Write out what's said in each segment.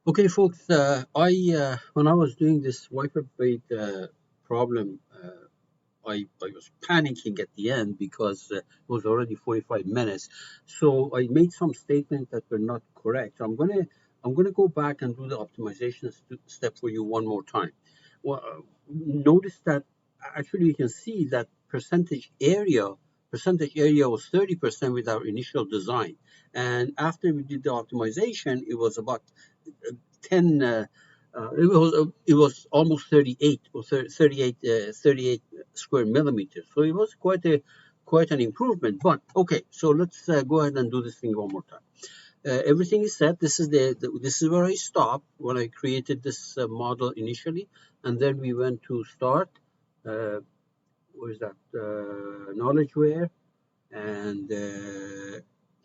Okay, folks, when I was doing this wiper blade problem, I was panicking at the end because it was already 45 minutes. So I made some statements that were not correct. So I'm gonna go back and do the optimization step for you one more time. Well, notice that actually you can see that percentage area was 30% with our initial design, and after we did the optimization, it was about 10 it was almost 38 or 38 square millimeters, so it was quite an improvement. But okay, so let's go ahead and do this thing one more time. Everything is set. This is this is where I stopped when I created this model initially, and then we went to start. uh, what is that? Knowledgeware and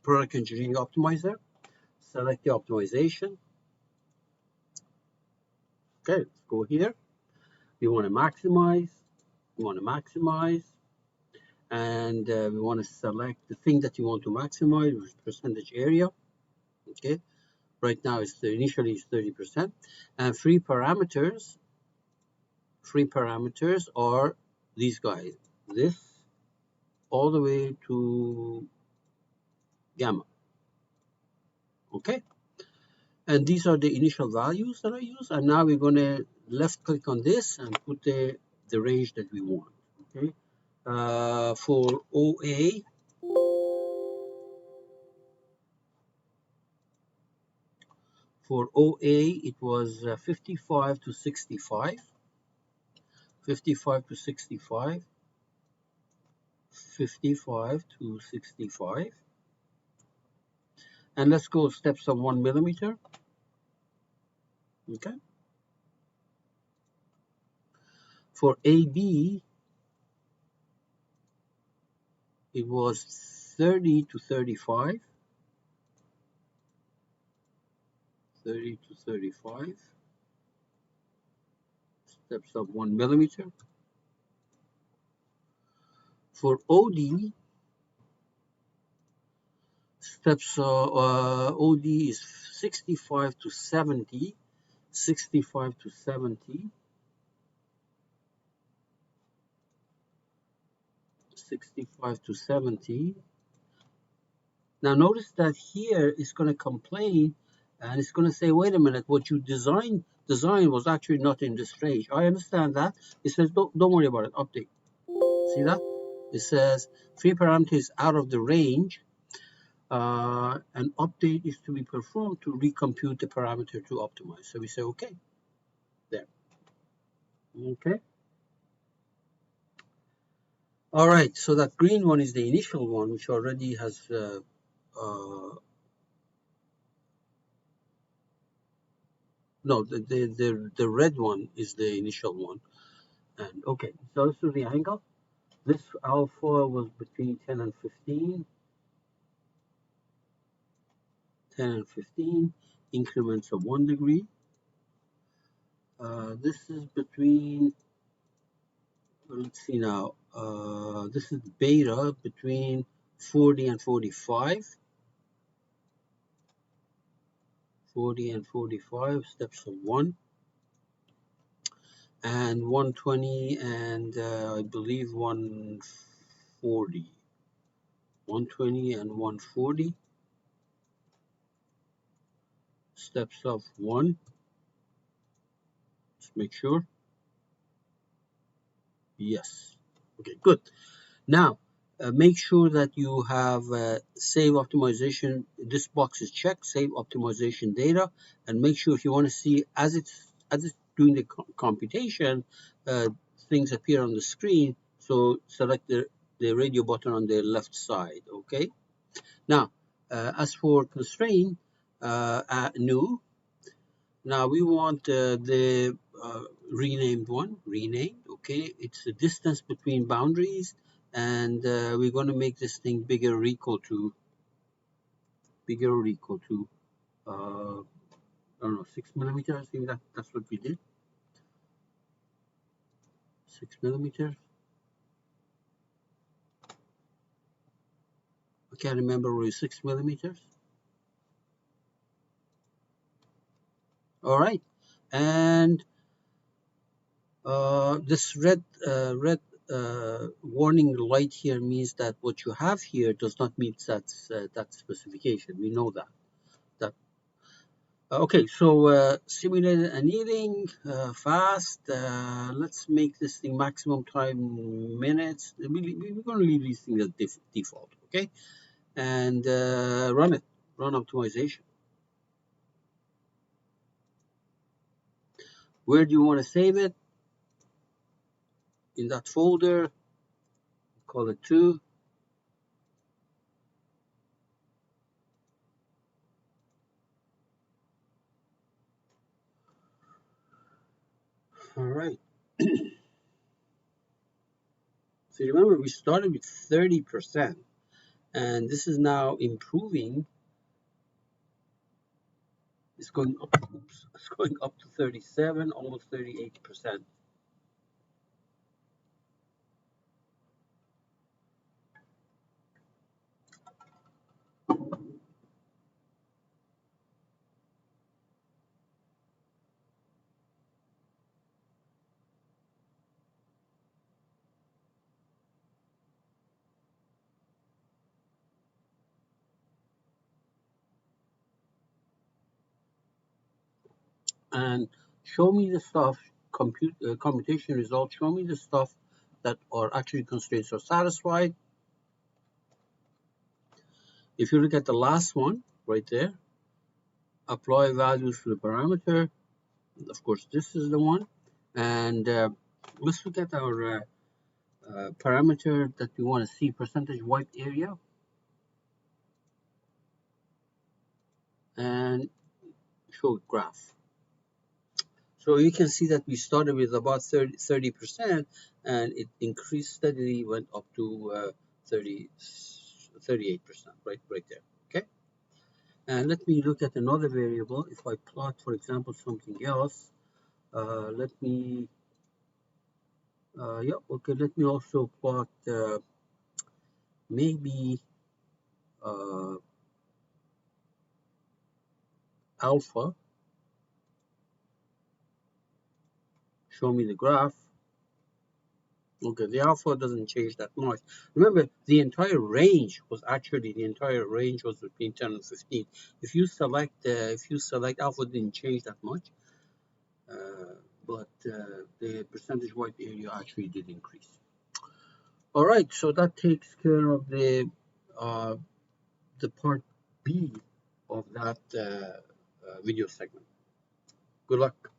product engineering optimizer. Select the optimization. Okay, let's go here. We want to maximize. We want to maximize, and we want to select the thing that you want to maximize, which is percentage area. Okay, right now it's initially it's 30%, and free parameters are these guys. This all the way to gamma. Okay, and these are the initial values that I use. And now we're going to left click on this and put the range that we want. Okay, for OA. For OA, it was 55 to 65, 55 to 65, 55 to 65. And let's go steps of 1 millimeter. Okay. For AB, it was 30 to 35, 30 to 35, steps of 1 millimeter. For OD, steps OD is 65 to 70, 65 to 70, 65 to 70. Now notice that here it's going to complain, and it's going to say, wait a minute, what you design was actually not in this range. I understand that. It says, don't worry about it, update. See that? It says free parameter is out of the range. An update is to be performed to recompute the parameter to optimize. So we say, okay, there. Okay. All right, so that green one is the initial one, which already has no, the red one is the initial one. And okay, so let's do the angle. This alpha was between 10 and 15. 10 and 15, increments of 1 degree. This is between, let's see now, this is beta between 40 and 45. 40 and 45, steps of 1. And 120 and I believe 140. 120 and 140. Steps of 1. Let's make sure. Yes. Okay, good. Now, make sure that you have save optimization. This box is checked, save optimization data, and make sure if you want to see as it's doing the computation, uh, things appear on the screen. So select the radio button on the left side. Okay. Now, as for constraint, new. Now we want the renamed one, renamed. Okay, it's the distance between boundaries, and we're going to make this thing bigger or equal to I don't know, 6 millimeters. I think that's what we did. 6 millimeters. I can't remember, was it 6 millimeters? All right, and this red warning light here means that what you have here does not meet that specification. We know that. That okay. So simulated annealing, fast. Let's make this thing maximum time minutes. We're going to leave these things as default. Okay, and run it. Run optimization. Where do you want to save it? In that folder. Call it 2. All right. So remember, we started with 30%, and this is now improving. It's going up. Oops, it's going up to 37, almost 38%. And show me the stuff, computation results. Show me the stuff that are actually constraints are satisfied. If you look at the last one right there, apply values to the parameter. Of course, this is the one. And let's look at our parameter that we want to see, percentage wiped area, and show graph. So you can see that we started with about 30%, and it increased steadily, went up to 38%, right there. Okay. And let me look at another variable. If I plot, for example, something else, let me, yeah, okay, let me also plot maybe uh, alpha. Show me the graph. Okay, the alpha doesn't change that much. Remember, the entire range was between 10 and 15. If you select alpha, didn't change that much, but the percentage white area actually did increase. All right, so that takes care of uh, the part B of that video segment. Good luck.